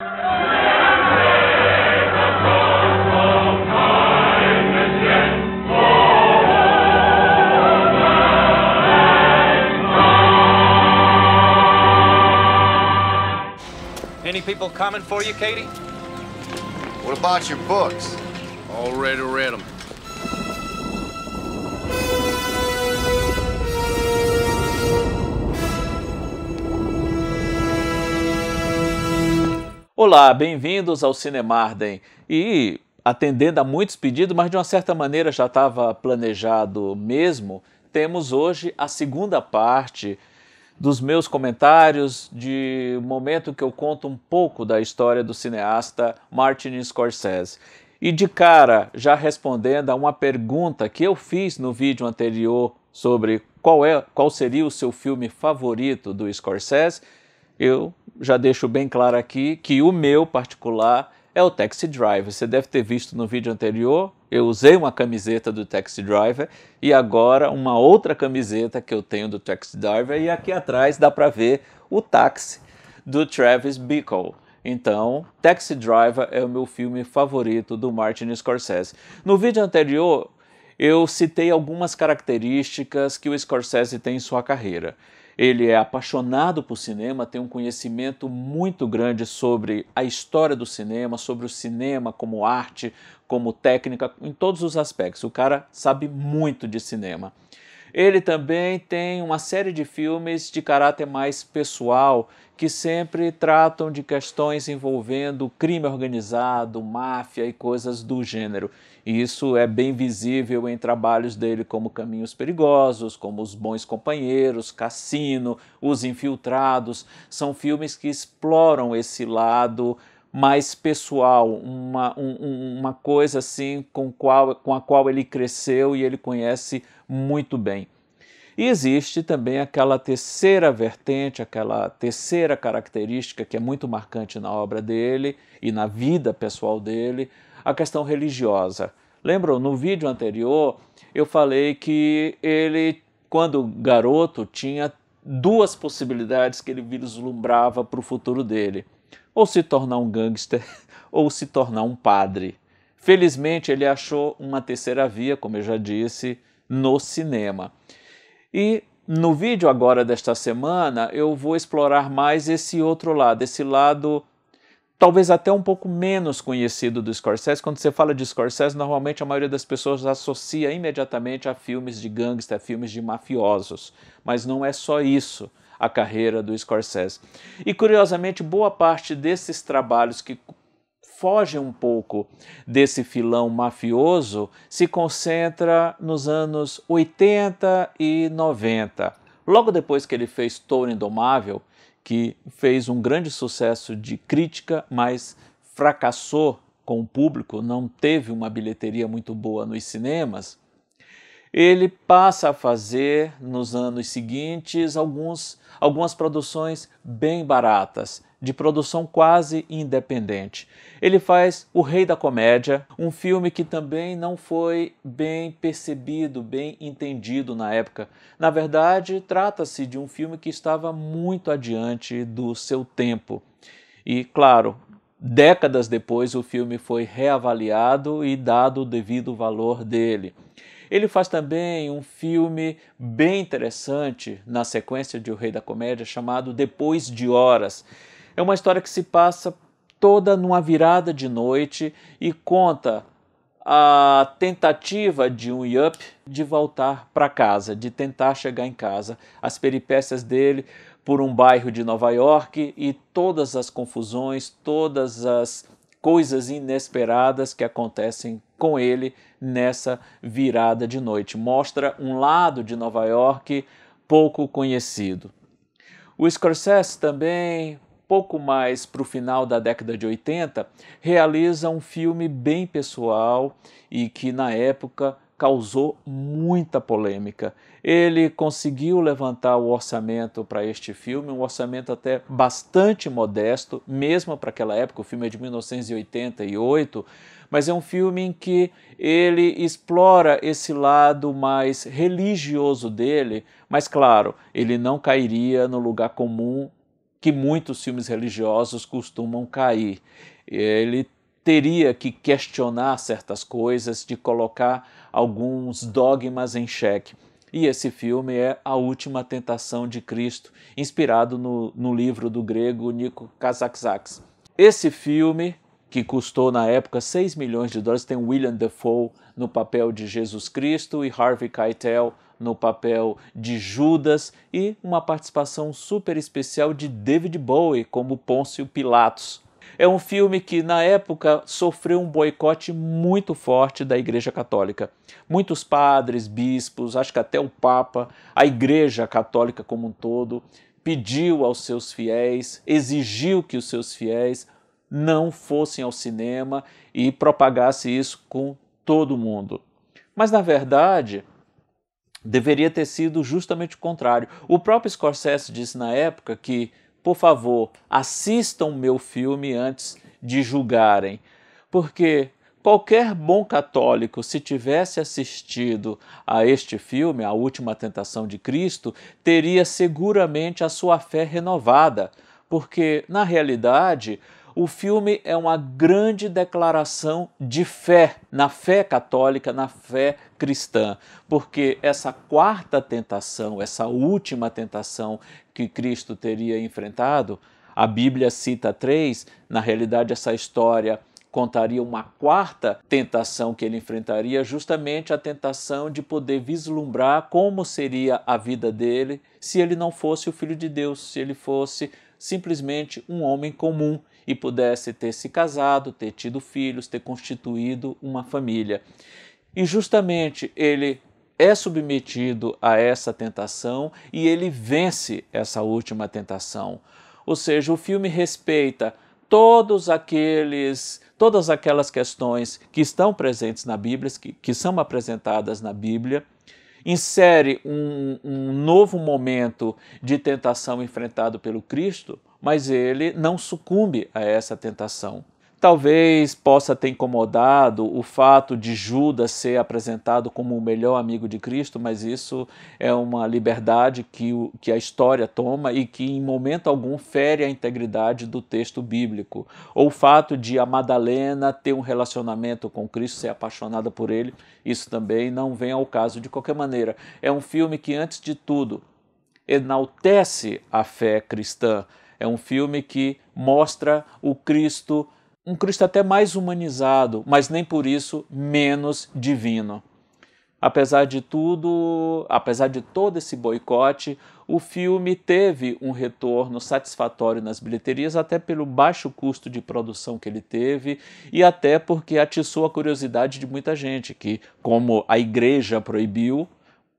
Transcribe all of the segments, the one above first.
Any people coming for you, Katie? What about your books? Already read them. Olá, bem-vindos ao Cinemarden. E atendendo a muitos pedidos, mas de uma certa maneira já estava planejado mesmo, temos hoje a segunda parte dos meus comentários, de momento que eu conto um pouco da história do cineasta Martin Scorsese. E de cara, já respondendo a uma pergunta que eu fiz no vídeo anterior sobre qual seria o seu filme favorito do Scorsese, eu já deixo bem claro aqui que o meu particular é o Taxi Driver. Você deve ter visto no vídeo anterior, eu usei uma camiseta do Taxi Driver e agora uma outra camiseta que eu tenho do Taxi Driver, e aqui atrás dá para ver o táxi do Travis Bickle. Então, Taxi Driver é o meu filme favorito do Martin Scorsese. No vídeo anterior, eu citei algumas características que o Scorsese tem em sua carreira. Ele é apaixonado por cinema, tem um conhecimento muito grande sobre a história do cinema, sobre o cinema como arte, como técnica, em todos os aspectos. O cara sabe muito de cinema. Ele também tem uma série de filmes de caráter mais pessoal, que sempre tratam de questões envolvendo crime organizado, máfia e coisas do gênero. E isso é bem visível em trabalhos dele como Caminhos Perigosos, como Os Bons Companheiros, Cassino, Os Infiltrados. São filmes que exploram esse lado mais pessoal, uma coisa assim com a qual ele cresceu e ele conhece muito bem. E existe também aquela terceira vertente, aquela terceira característica que é muito marcante na obra dele e na vida pessoal dele, a questão religiosa. Lembram, no vídeo anterior eu falei que ele, quando garoto, tinha duas possibilidades que ele vislumbrava para o futuro dele: ou se tornar um gangster ou se tornar um padre. Felizmente ele achou uma terceira via, como eu já disse, no cinema. E no vídeo agora desta semana eu vou explorar mais esse outro lado, esse lado talvez até um pouco menos conhecido do Scorsese. Quando você fala de Scorsese, normalmente a maioria das pessoas associa imediatamente a filmes de gangster, a filmes de mafiosos, mas não é só isso a carreira do Scorsese. E curiosamente, boa parte desses trabalhos que fogem um pouco desse filão mafioso se concentra nos anos 80 e 90. Logo depois que ele fez Touro Indomável, que fez um grande sucesso de crítica, mas fracassou com o público, não teve uma bilheteria muito boa nos cinemas, ele passa a fazer, nos anos seguintes, algumas produções bem baratas, de produção quase independente. Ele faz O Rei da Comédia, um filme que também não foi bem percebido, bem entendido na época. Na verdade, trata-se de um filme que estava muito adiante do seu tempo. E, claro, décadas depois o filme foi reavaliado e dado o devido valor dele. Ele faz também um filme bem interessante na sequência de O Rei da Comédia, chamado Depois de Horas. É uma história que se passa toda numa virada de noite e conta a tentativa de um yupp de voltar para casa, de tentar chegar em casa, as peripécias dele por um bairro de Nova York e todas as confusões, todas as coisas inesperadas que acontecem com ele nessa virada de noite. Mostra um lado de Nova York pouco conhecido. O Scorsese também, pouco mais para o final da década de 80, realiza um filme bem pessoal e que na época causou muita polêmica. Ele conseguiu levantar o orçamento para este filme, um orçamento até bastante modesto, mesmo para aquela época. O filme é de 1988, mas é um filme em que ele explora esse lado mais religioso dele, mas claro, ele não cairia no lugar comum que muitos filmes religiosos costumam cair. Ele teria que questionar certas coisas, de colocar alguns dogmas em xeque. E esse filme é A Última Tentação de Cristo, inspirado no livro do grego Nico Kazantzakis. Esse filme, que custou na época $6 milhões, tem William Dafoe no papel de Jesus Cristo e Harvey Keitel no papel de Judas, e uma participação super especial de David Bowie como Pôncio Pilatos. É um filme que, na época, sofreu um boicote muito forte da Igreja Católica. Muitos padres, bispos, acho que até o Papa, a Igreja Católica como um todo, pediu aos seus fiéis, exigiu que os seus fiéis não fossem ao cinema e propagasse isso com todo mundo. Mas, na verdade, deveria ter sido justamente o contrário. O próprio Scorsese disse na época que, por favor, assistam meu filme antes de julgarem, porque qualquer bom católico, se tivesse assistido a este filme, A Última Tentação de Cristo, teria seguramente a sua fé renovada, porque, na realidade, o filme é uma grande declaração de fé, na fé católica, na fé cristã, porque essa quarta tentação, essa última tentação que Cristo teria enfrentado, a Bíblia cita 3, na realidade essa história contaria uma quarta tentação que ele enfrentaria, justamente a tentação de poder vislumbrar como seria a vida dele se ele não fosse o Filho de Deus, se ele fosse simplesmente um homem comum e pudesse ter se casado, ter tido filhos, ter constituído uma família. E justamente ele é submetido a essa tentação e ele vence essa última tentação. Ou seja, o filme respeita todas aquelas questões que estão presentes na Bíblia, que são apresentadas na Bíblia, insere um novo momento de tentação enfrentado pelo Cristo, mas ele não sucumbe a essa tentação. Talvez possa ter incomodado o fato de Judas ser apresentado como o melhor amigo de Cristo, mas isso é uma liberdade que a história toma e que em momento algum fere a integridade do texto bíblico. Ou o fato de a Madalena ter um relacionamento com Cristo, ser apaixonada por ele, isso também não vem ao caso. De qualquer maneira, é um filme que, antes de tudo, enaltece a fé cristã. É um filme que mostra o Cristo, um Cristo até mais humanizado, mas nem por isso menos divino. Apesar de tudo, apesar de todo esse boicote, o filme teve um retorno satisfatório nas bilheterias, até pelo baixo custo de produção que ele teve e até porque atiçou a curiosidade de muita gente, que, como a igreja proibiu,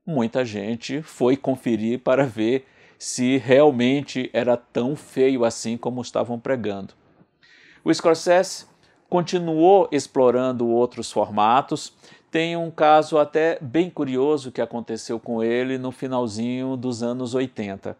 muita gente foi conferir para ver se realmente era tão feio assim como estavam pregando. O Scorsese continuou explorando outros formatos. Tem um caso até bem curioso que aconteceu com ele no finalzinho dos anos 80,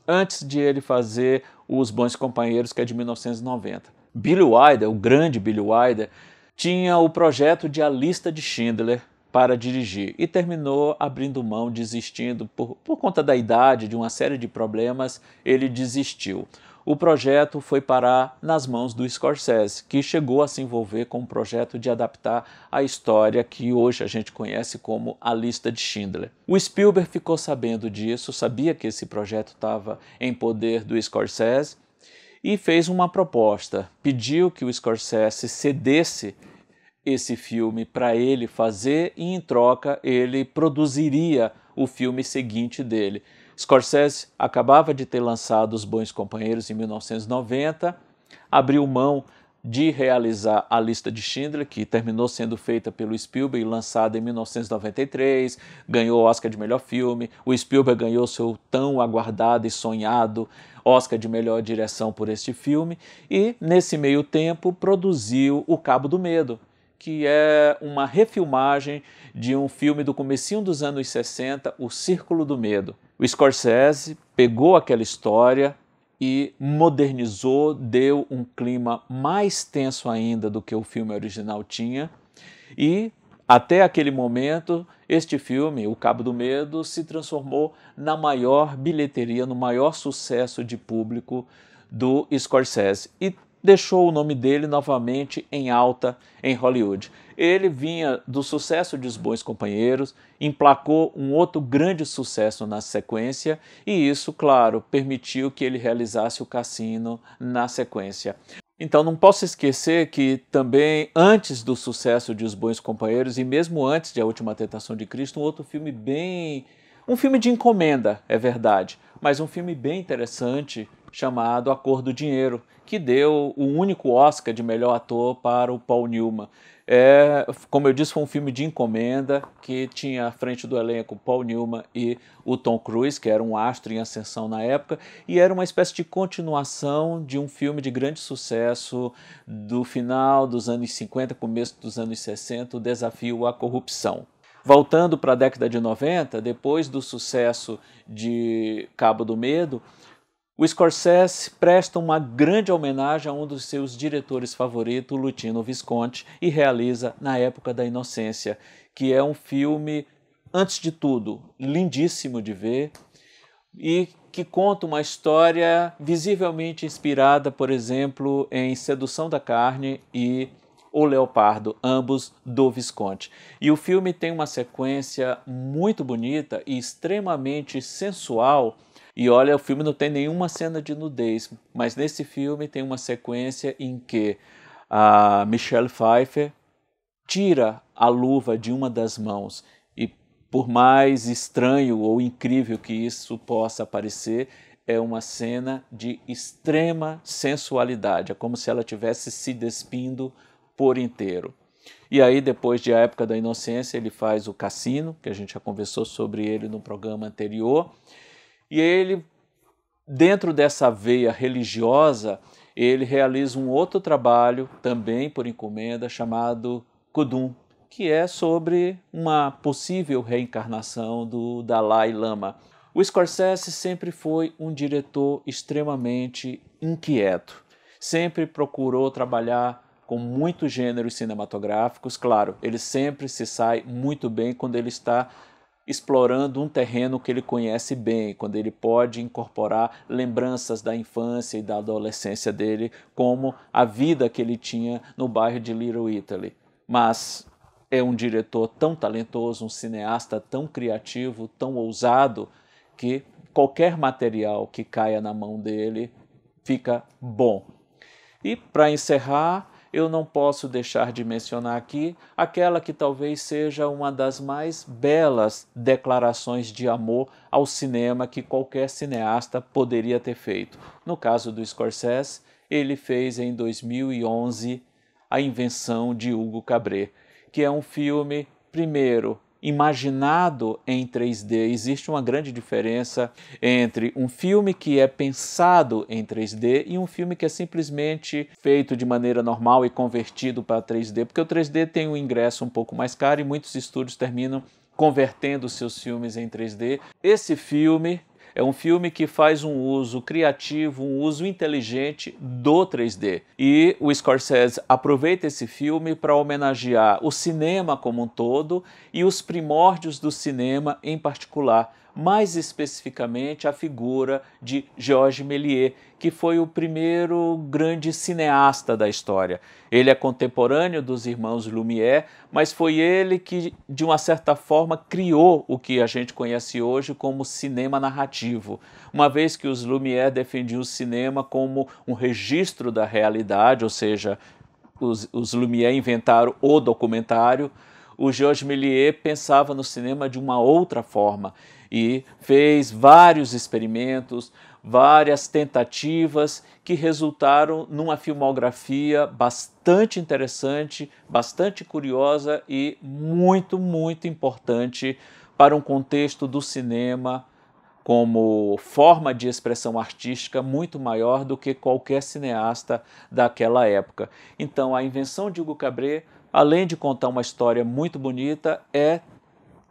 antes de ele fazer Os Bons Companheiros, que é de 1990. Billy Wilder, o grande Billy Wilder, tinha o projeto de A Lista de Schindler para dirigir e terminou abrindo mão, desistindo por conta da idade, de uma série de problemas, ele desistiu. O projeto foi parar nas mãos do Scorsese, que chegou a se envolver com o projeto de adaptar a história que hoje a gente conhece como A Lista de Schindler. O Spielberg ficou sabendo disso, sabia que esse projeto estava em poder do Scorsese e fez uma proposta, pediu que o Scorsese cedesse esse filme para ele fazer e, em troca, ele produziria o filme seguinte dele. Scorsese acabava de ter lançado Os Bons Companheiros em 1990, abriu mão de realizar A Lista de Schindler, que terminou sendo feita pelo Spielberg e lançada em 1993, ganhou o Oscar de melhor filme. O Spielberg ganhou seu tão aguardado e sonhado Oscar de melhor direção por este filme e, nesse meio tempo, produziu O Cabo do Medo, que é uma refilmagem de um filme do comecinho dos anos 60, O Círculo do Medo. O Scorsese pegou aquela história e modernizou, deu um clima mais tenso ainda do que o filme original tinha e Até aquele momento, este filme, O Cabo do Medo, se transformou na maior bilheteria, no maior sucesso de público do Scorsese e deixou o nome dele novamente em alta em Hollywood. Ele vinha do sucesso de Os Bons Companheiros, emplacou um outro grande sucesso na sequência e isso, claro, permitiu que ele realizasse o Cassino na sequência. Então não posso esquecer que também antes do sucesso de Os Bons Companheiros e mesmo antes de A Última Tentação de Cristo, um outro filme um filme de encomenda, é verdade, mas um filme bem interessante chamado A Cor do Dinheiro, que deu o único Oscar de melhor ator para o Paul Newman. Como eu disse, foi um filme de encomenda que tinha à frente do elenco Paul Newman e o Tom Cruise, que era um astro em ascensão na época, e era uma espécie de continuação de um filme de grande sucesso do final dos anos 50, começo dos anos 60, O Desafio à Corrupção. Voltando para a década de 90, depois do sucesso de Cabo do Medo, o Scorsese presta uma grande homenagem a um dos seus diretores favoritos, Luchino Visconti, e realiza Na Época da Inocência, que é um filme, antes de tudo, lindíssimo de ver e que conta uma história visivelmente inspirada, por exemplo, em Sedução da Carne e O Leopardo, ambos do Visconti. E o filme tem uma sequência muito bonita e extremamente sensual. E olha, o filme não tem nenhuma cena de nudez, mas nesse filme tem uma sequência em que a Michelle Pfeiffer tira a luva de uma das mãos e, por mais estranho ou incrível que isso possa parecer, é uma cena de extrema sensualidade, é como se ela estivesse se despindo por inteiro. E aí, depois de A Época da Inocência, ele faz o Cassino, que a gente já conversou sobre ele no programa anterior. E ele, dentro dessa veia religiosa, ele realiza um outro trabalho, também por encomenda, chamado Kudum, que é sobre uma possível reencarnação do Dalai Lama. O Scorsese sempre foi um diretor extremamente inquieto, sempre procurou trabalhar com muitos gêneros cinematográficos. Claro, ele sempre se sai muito bem quando ele está explorando um terreno que ele conhece bem, quando ele pode incorporar lembranças da infância e da adolescência dele, como a vida que ele tinha no bairro de Little Italy. Mas é um diretor tão talentoso, um cineasta tão criativo, tão ousado, que qualquer material que caia na mão dele fica bom. E para encerrar, eu não posso deixar de mencionar aqui aquela que talvez seja uma das mais belas declarações de amor ao cinema que qualquer cineasta poderia ter feito. No caso do Scorsese, ele fez em 2011 A Invenção de Hugo Cabret, que é um filme, primeiro, imaginado em 3D. Existe uma grande diferença entre um filme que é pensado em 3D e um filme que é simplesmente feito de maneira normal e convertido para 3D, porque o 3D tem um ingresso um pouco mais caro e muitos estúdios terminam convertendo seus filmes em 3D. Esse filme é um filme que faz um uso criativo, um uso inteligente do 3D. E o Scorsese aproveita esse filme para homenagear o cinema como um todo e os primórdios do cinema em particular, mais especificamente a figura de Georges Méliès, que foi o primeiro grande cineasta da história. Ele é contemporâneo dos irmãos Lumière, mas foi ele que, de uma certa forma, criou o que a gente conhece hoje como cinema narrativo, uma vez que os Lumière defendiam o cinema como um registro da realidade, ou seja, os Lumière inventaram o documentário. O Georges Méliès pensava no cinema de uma outra forma e fez vários experimentos, várias tentativas que resultaram numa filmografia bastante interessante, bastante curiosa e muito, muito importante para um contexto do cinema como forma de expressão artística muito maior do que qualquer cineasta daquela época. Então, A Invenção de Hugo Cabret, além de contar uma história muito bonita, é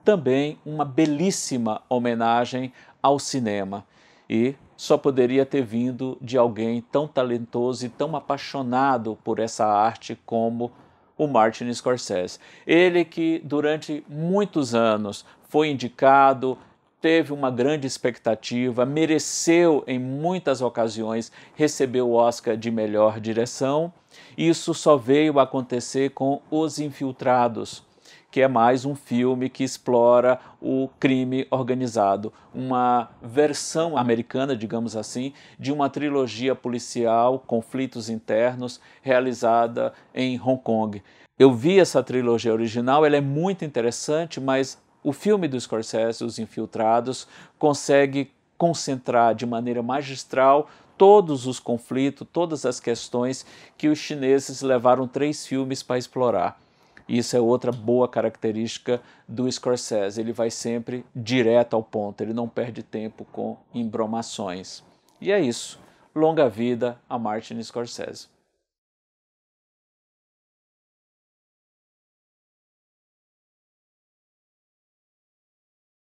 também uma belíssima homenagem ao cinema. E só poderia ter vindo de alguém tão talentoso e tão apaixonado por essa arte como o Martin Scorsese. Ele que durante muitos anos foi indicado, teve uma grande expectativa, mereceu em muitas ocasiões receber o Oscar de melhor direção. Isso só veio acontecer com Os Infiltrados, que é mais um filme que explora o crime organizado, uma versão americana, digamos assim, de uma trilogia policial, Conflitos Internos, realizada em Hong Kong. Eu vi essa trilogia original, ela é muito interessante, mas o filme do Scorsese, Os Infiltrados, consegue concentrar de maneira magistral todos os conflitos, todas as questões que os chineses levaram 3 filmes para explorar. Isso é outra boa característica do Scorsese, ele vai sempre direto ao ponto, ele não perde tempo com embromações. E é isso, longa vida a Martin Scorsese.